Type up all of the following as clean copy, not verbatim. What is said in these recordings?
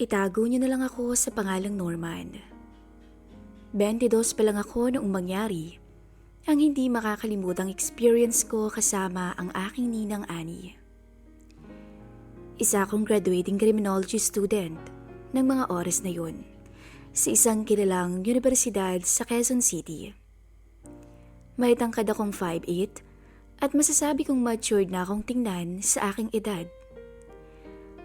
Itago niyo na lang ako sa pangalang Norman. 22 pa lang ako noong mangyari ang hindi makakalimutang experience ko kasama ang aking ninang Annie. Isa akong graduating criminology student ng mga oras na yun sa isang kilalang universidad sa Quezon City. May tangkad akong 5'8" at masasabi kong matured na akong tingnan sa aking edad.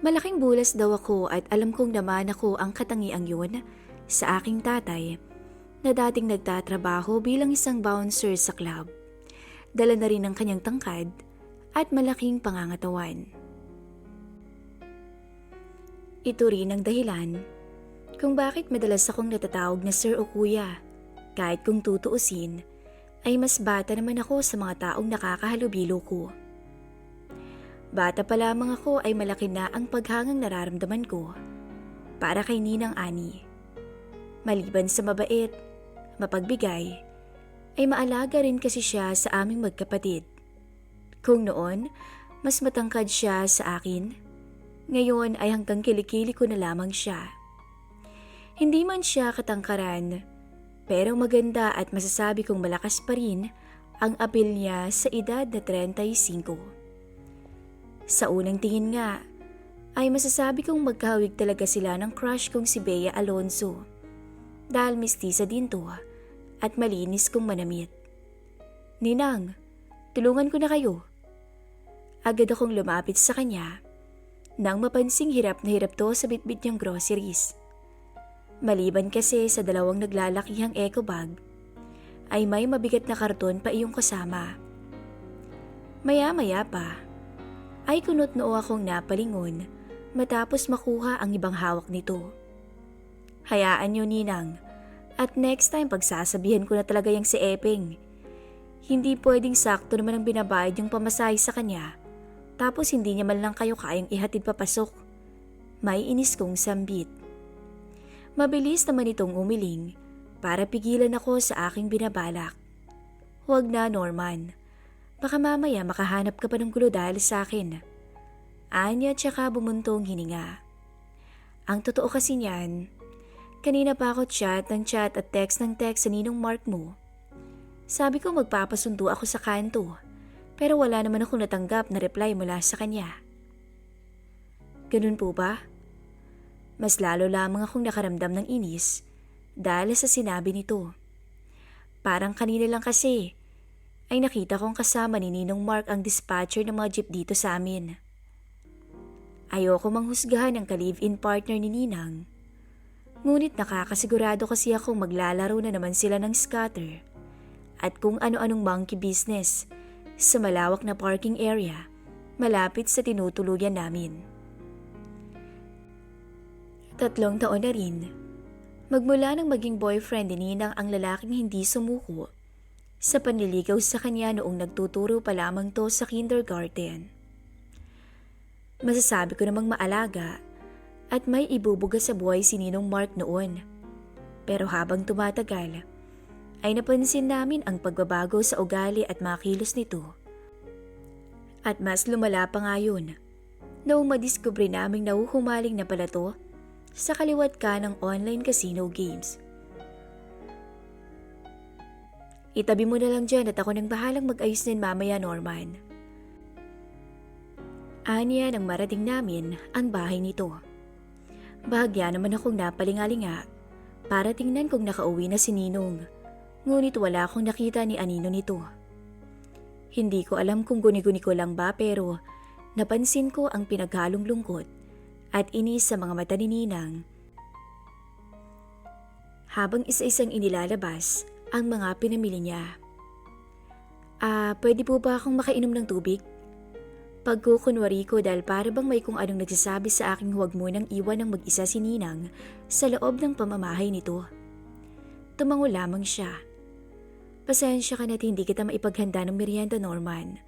Malaking bulas daw ako at alam kong naman ako ang katangiang yun sa aking tatay na dating nagtatrabaho bilang isang bouncer sa club. Dala na rin ang kanyang tangkad at malaking pangangatawan. Ito rin ang dahilan kung bakit madalas akong natatawag na sir o kuya, kahit kung tutuusin ay mas bata naman ako sa mga taong nakakahalubilo ko. Bata pa lamang ako ay malaki na ang paghangang nararamdaman ko para kay Ninang Annie. Maliban sa mabait, mapagbigay, ay maalaga rin kasi siya sa aming magkapatid. Kung noon, mas matangkad siya sa akin, ngayon ay hanggang kilikili ko na lamang siya. Hindi man siya katangkaran, pero maganda at masasabi kong malakas pa rin ang apil niya sa edad na 35. Sa unang tingin nga, ay masasabi kong magkahawig talaga sila ng crush kong si Bea Alonzo. Dahil mistisa din to at malinis kong manamit. Ninang, tulungan ko na kayo. Agad akong lumapit sa kanya nang mapansing hirap na hirap to sa bitbit niyang groceries. Maliban kasi sa dalawang naglalakihang eco bag, ay may mabigat na karton pa iyong kasama. Maya-maya pa, ay kunot noo akong napalingon matapos makuha ang ibang hawak nito. Hayaan niyo, Ninang, at next time pagsasabihan ko na talaga yung si Epeng. Hindi pwedeng sakto naman ang binabayad yung pamasahe sa kanya, tapos hindi niya man lang kayo kayang ihatid papasok. May inis kong sambit. Mabilis naman itong umiling para pigilan ako sa aking binabalak. Huwag na, Norman. Baka mamaya makahanap ka pa ng gulo dahil sa akin. Anya tsaka bumuntong hininga. Ang totoo kasi niyan, kanina pa ako chat at text ng text sa ninong Mark mo. Sabi ko magpapasundo ako sa kanto, pero wala naman akong natanggap na reply mula sa kanya. Ganun po ba? Mas lalo lamang akong nakaramdam ng inis dahil sa sinabi nito. Parang kanina lang kasi ay nakita kong kasama ni Ninong Mark ang dispatcher ng mga jeep dito sa amin. Ayoko manghusgahan ng ka-live-in partner ni Ninang. Ngunit nakakasigurado kasi akong maglalaro na naman sila ng scatter at kung ano-anong monkey business sa malawak na parking area malapit sa tinutuluyan namin. 3 taon na rin, magmula nang maging boyfriend ni Ninang ang lalaking hindi sumuko sa panliligaw sa kanya noong nagtuturo pa lamang to sa kindergarten. Masasabi ko namang maalaga at may ibubuga sa buhay si Ninong Mark noon. Pero habang tumatagal, ay napansin namin ang pagbabago sa ugali at mga kilos nito. At mas lumala pa nga yun, noong madiskubre naming nahuhumaling na pala to sa kaliwat ka ng online casino games. Itabi mo na lang dyan at ako nang bahalang mag-ayos din mamaya, Norman. Anya nang marating namin ang bahay nito. Bahagya naman akong napalingalinga para tingnan kung nakauwi na si Ninong, ngunit wala akong nakita ni anino nito. Hindi ko alam kung guni-guni ko lang ba pero napansin ko ang pinaghalong lungkot at inis sa mga mata ni Ninang habang isa-isang inilalabas ang mga pinamili niya. Pwede po ba akong makainom ng tubig? Pagkukunwari ko dahil para bang may kung anong nagsasabi sa aking huwag mo nang iwan ng mag-isa si Ninang sa loob ng pamamahay nito. Tumango lamang siya. Pasensya ka na't hindi kita maipaghanda ng merienda, Norman.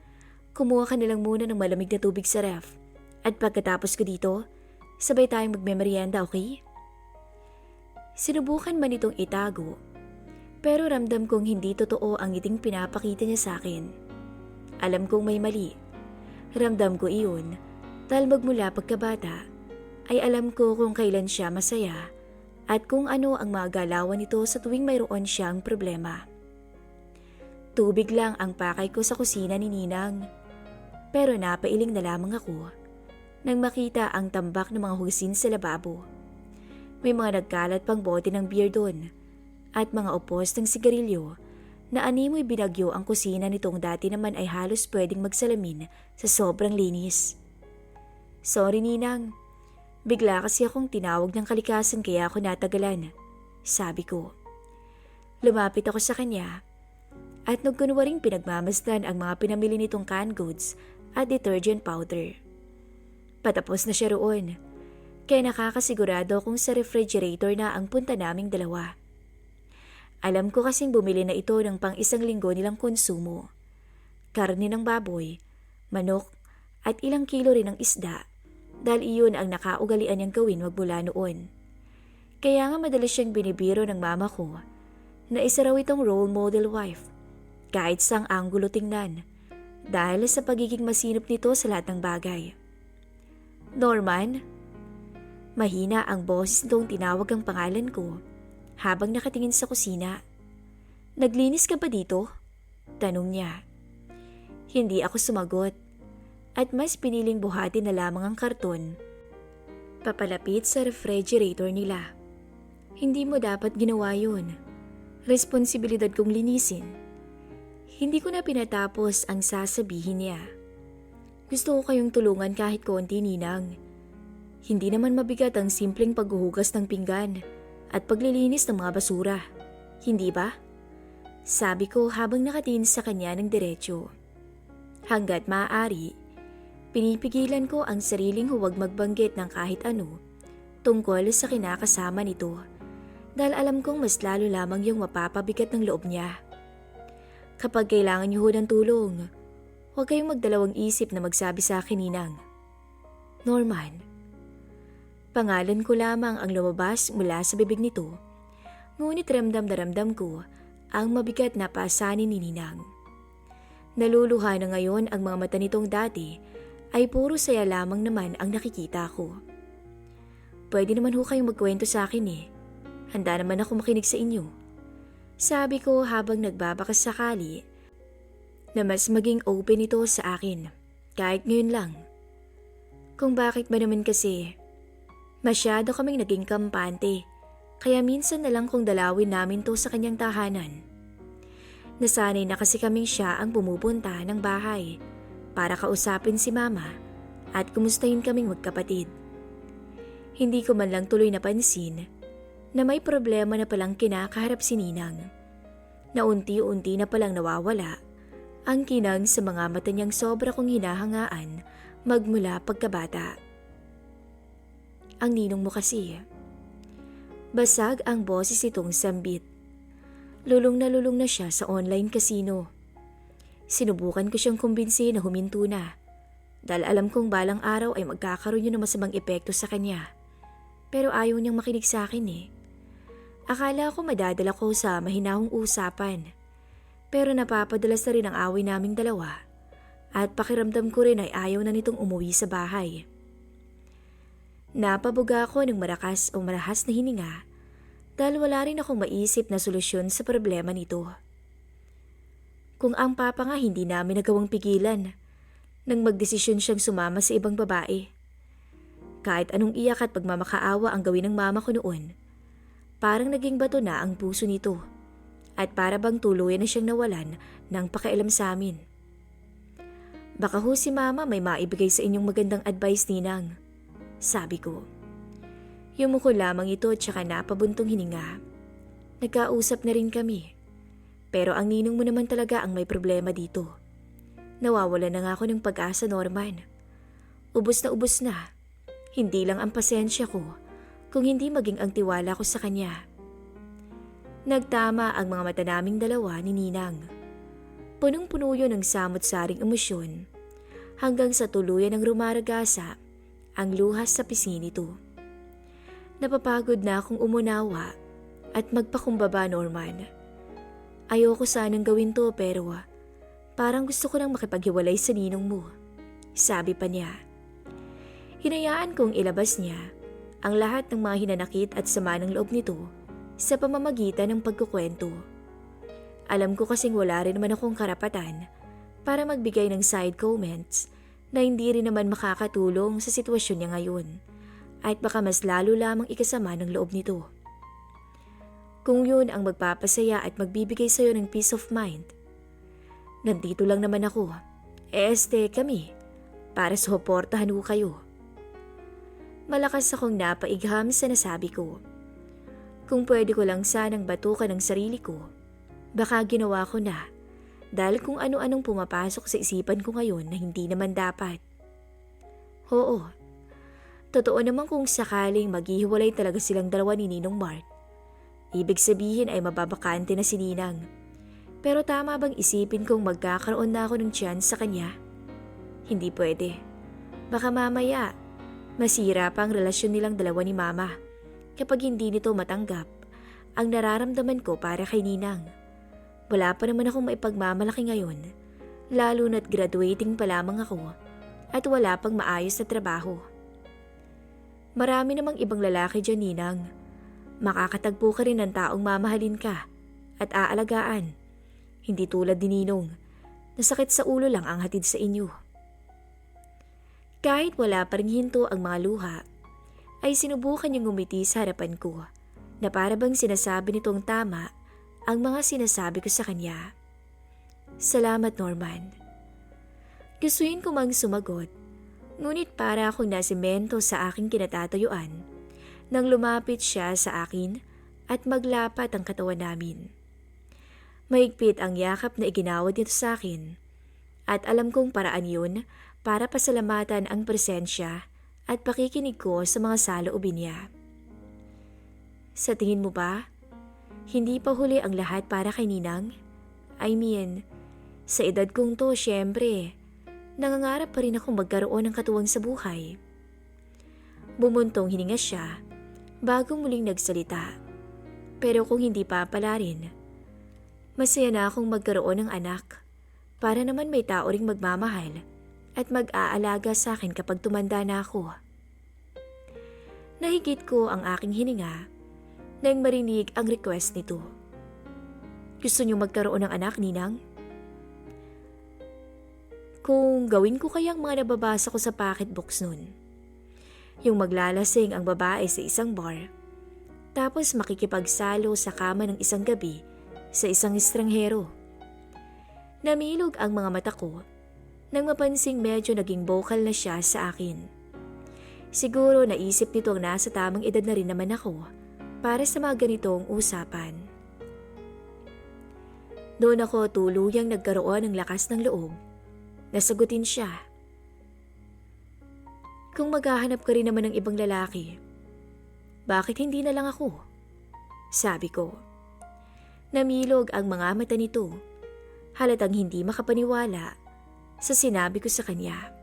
Kumuha ka na lang muna ng malamig na tubig sa ref. At pagkatapos ko dito, sabay tayong magmemerienda, okay? Sinubukan man itong itago, pero ramdam kong hindi totoo ang ngiting pinapakita niya sa akin. Alam kong may mali. Ramdam ko iyon dahil magmula pagkabata ay alam ko kung kailan siya masaya at kung ano ang mga galawan nito sa tuwing mayroon siyang problema. Tubig lang ang pakay ko sa kusina ni Ninang, pero napailing na lamang ako nang makita ang tambak ng mga husin sa lababo. May mga nagkalat pang bote ng beer doon at mga upos ng sigarilyo na animoy binagyo ang kusina nitong dati naman ay halos pwedeng magsalamin sa sobrang linis. Sorry Ninang, bigla kasi akong tinawag ng kalikasan kaya ako natagalan, sabi ko. Lumapit ako sa kanya at nagkunwaring pinagmamasdan ang mga pinamili nitong canned goods at detergent powder. Patapos na siya roon, kaya nakakasigurado kung sa refrigerator na ang punta naming dalawa. Alam ko kasing bumili na ito ng pang isang linggo nilang konsumo. Karne ng baboy, manok at ilang kilo rin ng isda dahil iyon ang nakaugalian niyang gawin magmula noon. Kaya nga madalas siyang binibiro ng mama ko na isa raw itong role model wife kahit saang anggulo tingnan dahil sa pagiging masinop nito sa lahat ng bagay. Norman? Mahina ang boses nitong tinawag ang pangalan ko habang nakatingin sa kusina. Naglinis ka ba dito? Tanong niya. Hindi ako sumagot at mas piniling buhatin na lamang ang karton papalapit sa refrigerator nila. Hindi mo dapat ginawa yun. Responsibilidad kong linisin. Hindi ko na pinatapos ang sasabihin niya. Gusto ko kayong tulungan kahit konti, Ninang. Hindi naman mabigat ang simpleng paghuhugas ng pinggan at paglilinis ng mga basura. Hindi ba? Sabi ko habang nakatingin sa kanya ng diretsyo. Hanggat maaari, pinipigilan ko ang sariling huwag magbanggit ng kahit ano tungkol sa kinakasama nito dahil alam kong mas lalo lamang yung mapapabigat ng loob niya. Kapag kailangan niyo ng tulong, huwag kayong magdalawang isip na magsabi sa akin, Ninang. Norman. Pangalan ko lamang ang lumabas mula sa bibig nito, ngunit ramdam na ramdam ko ang mabigat na pasanin ni Ninang. Naluluha na ngayon ang mga mata nitong dati ay puro saya lamang naman ang nakikita ko. Pwede naman ho kayong magkwento sa akin eh. Handa naman ako makinig sa inyo. Sabi ko habang nagbabakas sakali na mas maging open ito sa akin kahit ngayon lang. Kung bakit ba naman kasi masyado kaming naging kampante kaya minsan na lang kung dalawin namin to sa kanyang tahanan. Nasanay na kasi kaming siya ang pumupunta ng bahay para kausapin si mama at kumustahin kaming magkapatid. Hindi ko man lang tuloy napansin na may problema na palang kinakaharap si Ninang, na unti-unti na palang nawawala ang kinang sa mga mata niyang sobra kong hinahangaan magmula pagkabata. Ang ninong mo kasi. Basag ang boses itong sambit. Lulong na siya sa online casino. Sinubukan ko siyang kumbinsi na huminto na dahil alam kong balang araw ay magkakaroon yun ng masamang epekto sa kanya. Pero ayaw niyang makinig sa akin eh. Akala ko madadala ko sa mahinahong usapan. Pero napapadalas na rin ang away naming dalawa at pakiramdam ko rin ay ayaw na nitong umuwi sa bahay. Napabuga ako ng marahas na hininga dahil wala rin akong maisip na solusyon sa problema nito. Kung ang papa nga hindi namin nagawang pigilan nang magdesisyon siyang sumama sa ibang babae. Kahit anong iyak at pagmamakaawa ang gawin ng mama ko noon, parang naging bato na ang puso nito at para bang tuluyan na siyang nawalan ng pakialam sa amin. Baka ho si mama may maibigay sa inyong magandang advice, Ninang. Sabi ko. Yumuko lamang ito at saka napabuntong hininga. Nagkausap na rin kami. Pero ang ninong mo naman talaga ang may problema dito. Nawawala na nga ako ng pag-asa, Norman. Ubus na. Hindi lang ang pasensya ko, kung hindi maging ang tiwala ko sa kanya. Nagtama ang mga mata naming dalawa ni Ninang. Punong-puno yun ng samot-saring emosyon hanggang sa tuluyan ng rumaragasa ang luhas sa pisngi nito. Napapagod na akong umunawa at magpakumbaba, Norman. Ayoko sanang gawin to pero parang gusto ko nang makipaghiwalay sa ninong mo. Sabi pa niya. Hinayaan kong ilabas niya ang lahat ng mga hinanakit at sama ng loob nito sa pamamagitan ng pagkukwento. Alam ko kasing wala rin naman akong karapatan para magbigay ng side comments na hindi rin naman makakatulong sa sitwasyon niya ngayon at baka mas lalo lamang ikasama ng loob nito. Kung yun ang magpapasaya at magbibigay sa'yo ng peace of mind, nandito lang naman ako, kami, para suportahan ko kayo. Malakas akong napaigham sa nasabi ko. Kung pwede ko lang sanang batukan ang sarili ko, baka ginawa ko na dahil kung ano-anong pumapasok sa isipan ko ngayon na hindi naman dapat. Oo, totoo naman kung sakaling maghihiwalay talaga silang dalawa ni Ninong Mark. Ibig sabihin ay mababakante na si Ninang. Pero tama bang isipin kong magkakaroon na ako ng chance sa kanya? Hindi pwede. Baka mamaya, masira pa ang relasyon nilang dalawa ni Mama kapag hindi nito matanggap ang nararamdaman ko para kay Ninang. Wala pa naman akong maipagmamalaki ngayon, lalo na't graduating pa lamang ako at wala pang maayos na trabaho. Marami namang ibang lalaki dyan, Ninang. Makakatagpo ka rin ng taong mamahalin ka at aalagaan. Hindi tulad ni Ninong, na sakit sa ulo lang ang hatid sa inyo. Kahit wala pa ring hinto ang mga luha, ay sinubukan niyang ngumiti sa harapan ko na para bang sinasabi nitong tama ang mga sinasabi ko sa kanya. Salamat, Norman. Gustuin ko mang sumagot, ngunit para akong nasimento sa aking kinatatayuan nang lumapit siya sa akin at maglapat ang katawan namin. Mahigpit ang yakap na iginawad nito sa akin at alam kong paraan yun para pasalamatan ang presensya at pakikinig ko sa mga saloobin niya. Sa tingin mo ba, hindi pa huli ang lahat para kay Ninang? I mean, sa edad kong to, syempre, nangangarap pa rin akong magkaroon ng katuwang sa buhay. Bumuntong hininga siya bago muling nagsalita. Pero kung hindi pa pala rin, masaya na akong magkaroon ng anak para naman may tao ring magmamahal at mag-aalaga sa akin kapag tumanda na ako. Nahigit ko ang aking hininga nang marinig ang request nito. Gusto niyo magkaroon ng anak, Ninang? Kung gawin ko kayang mga nababasa ko sa pocketbooks nun. Yung maglalasing ang babae sa isang bar, tapos makikipagsalo sa kama ng isang gabi sa isang estranghero. Namilog ang mga mata ko nang mapansing medyo naging vocal na siya sa akin. Siguro naisip nito ang nasa tamang edad na rin naman ako para sa mga ganitong usapan. Doon ako tuluyang nagkaroon ng lakas ng loob. Nasagutin siya. Kung maghahanap ka rin naman ng ibang lalaki, bakit hindi na lang ako? Sabi ko. Namilog ang mga mata nito, halatang hindi makapaniwala sa sinabi ko sa kanya.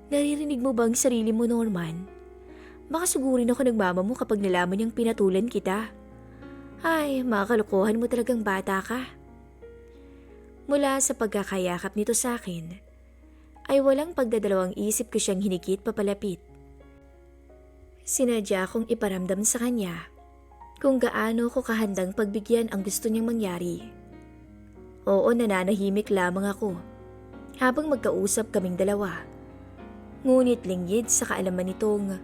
Naririnig mo bang sarili mo, Norman? Baka sugurin ako ng mama mo kapag nalaman niyang pinatulan kita. Ay, makakalokohan mo talagang bata ka. Mula sa pagkakayakap nito sa akin, ay walang pagdadalawang isip ko siyang hinigit papalapit. Sinadya kong iparamdam sa kanya kung gaano ko kahandang pagbigyan ang gusto niyang mangyari. Oo, nananahimik lamang ako habang magkausap kaming dalawa. Ngunit linggid sa kaalaman nitong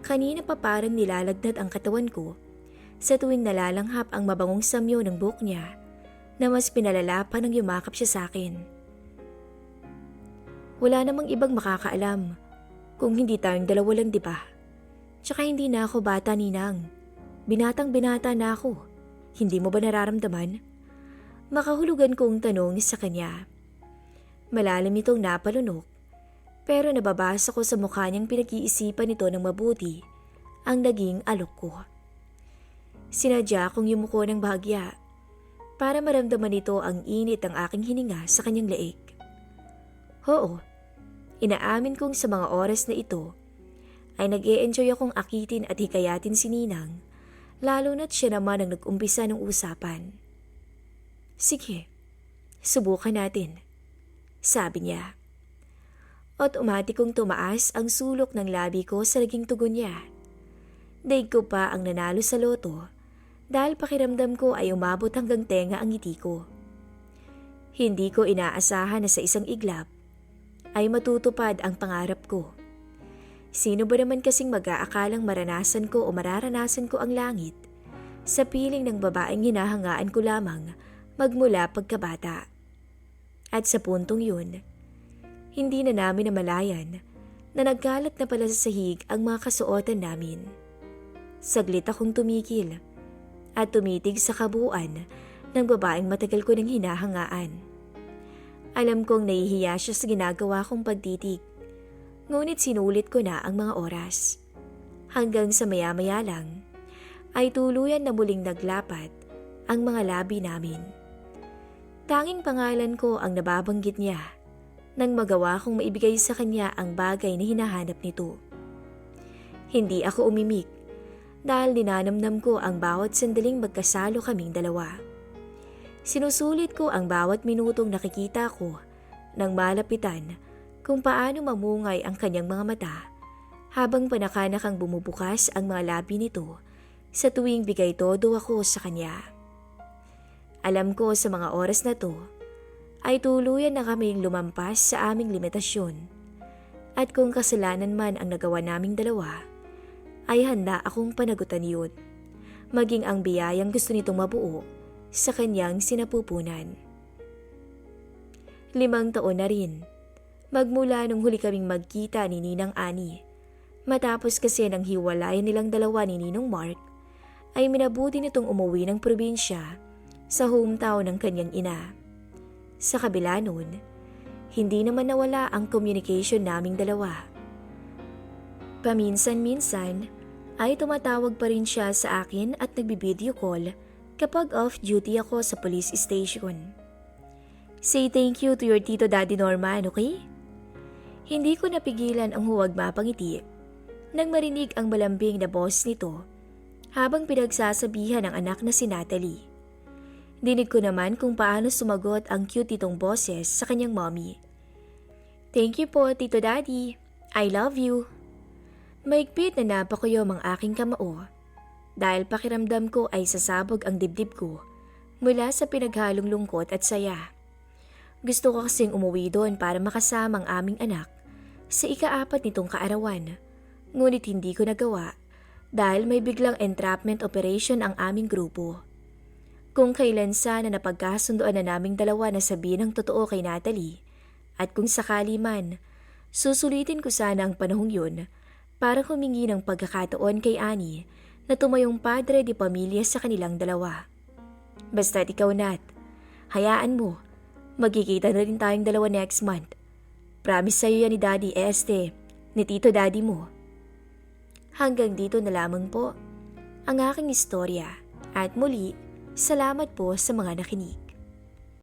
kanina pa parang nilalagnat ang katawan ko sa tuwing nalalanghap ang mabangong samyo ng buhok niya na mas pinalala pa nang yumakap siya sa akin. Wala namang ibang makakaalam kung hindi tayong dalawa lang, di ba? Tsaka hindi na ako bata, Ninang. Binatang binata na ako. Hindi mo ba nararamdaman? Makahulugan kong tanong sa kanya. Malalim itong napalunok, pero nababasa ko sa mukha niyang pinag-iisipan nito ng mabuti ang naging alok ko. Sinadya kong yumuko ng bahagya para maramdaman nito ang init ng aking hininga sa kanyang leeg. Oo, inaamin kong sa mga oras na ito ay nag-e-enjoy akong akitin at hikayatin si Ninang, lalo na't siya naman ang nag-umpisa ng usapan. Sige, subukan natin, sabi niya. Otomatikong tumaas ang sulok ng labi ko sa naging tugon niya. Daig ko pa ang nanalo sa loto dahil pakiramdam ko ay umabot hanggang tenga ang ngiti ko. Hindi ko inaasahan na sa isang iglap ay matutupad ang pangarap ko. Sino ba naman kasing mag-aakalang maranasan ko o mararanasan ko ang langit sa piling ng babaeng hinahangaan ko lamang magmula pagkabata. At sa puntong yun, hindi na namin namalayan na nagkalat na pala sa sahig ang mga kasuotan namin. Saglit akong tumigil at tumitig sa kabuuan ng babaeng matagal ko nang hinahangaan. Alam kong nahihiya siya sa ginagawa kong pagtitig, ngunit sinulit ko na ang mga oras. Hanggang sa maya-maya lang, ay tuluyan na muling naglapat ang mga labi namin. Tanging pangalan ko ang nababanggit niya nang magawa kong maibigay sa kanya ang bagay na hinahanap nito. Hindi ako umimik dahil ninanamnam ko ang bawat sandaling magkasalo kaming dalawa. Sinusulit ko ang bawat minutong nakikita ko nang malapitan kung paano mamungay ang kanyang mga mata habang panakanakang bumubukas ang mga labi nito sa tuwing bigay todo ako sa kanya. Alam ko sa mga oras na to ay tuluyan na kaming lumampas sa aming limitasyon at kung kasalanan man ang nagawa naming dalawa ay handa akong panagutan yun, maging ang biyayang gusto nitong mabuo sa kanyang sinapupunan. 5 taon na rin magmula nung huli kaming magkita ni Ninang Ani. Matapos kasi ng hiwalayan nilang dalawa ni Ninong Mark ay minabuti nitong umuwi ng probinsya sa hometown ng kanyang ina. Sa kabila nun, hindi naman nawala ang communication naming dalawa. Paminsan-minsan ay tumatawag pa rin siya sa akin at nagbibideo call kapag off-duty ako sa police station. Say thank you to your Tito Daddy Norman, okay? Hindi ko napigilan ang huwag mapangiti nang marinig ang malambing na boss nito habang pinagsasabihan ng anak na si Natalie. Dinig ko naman kung paano sumagot ang cute nitong boses sa kanyang mommy. Thank you po, Tito Daddy. I love you. Maigpit na napakuyom ang aking kamao dahil pakiramdam ko ay sasabog ang dibdib ko mula sa pinaghalong lungkot at saya. Gusto ko kasing umuwi doon para makasama ang aming anak sa ika-4 nitong kaarawan, ngunit hindi ko nagawa dahil may biglang entrapment operation ang aming grupo. Kung kailan sana napagkasundoan na naming dalawa na sabihin ang totoo kay Natalie at kung sakali man, susulitin ko sana ang panahong yun para humingi ng pagkakataon kay Annie na tumayong padre di pamilya sa kanilang dalawa. Basta't ikaw, Nat, hayaan mo, magkikita na rin tayong dalawa next month. Promise sa'yo yan ni Daddy ni Tito Daddy mo. Hanggang dito na lamang po ang aking istorya at muli, salamat po sa mga nakinig.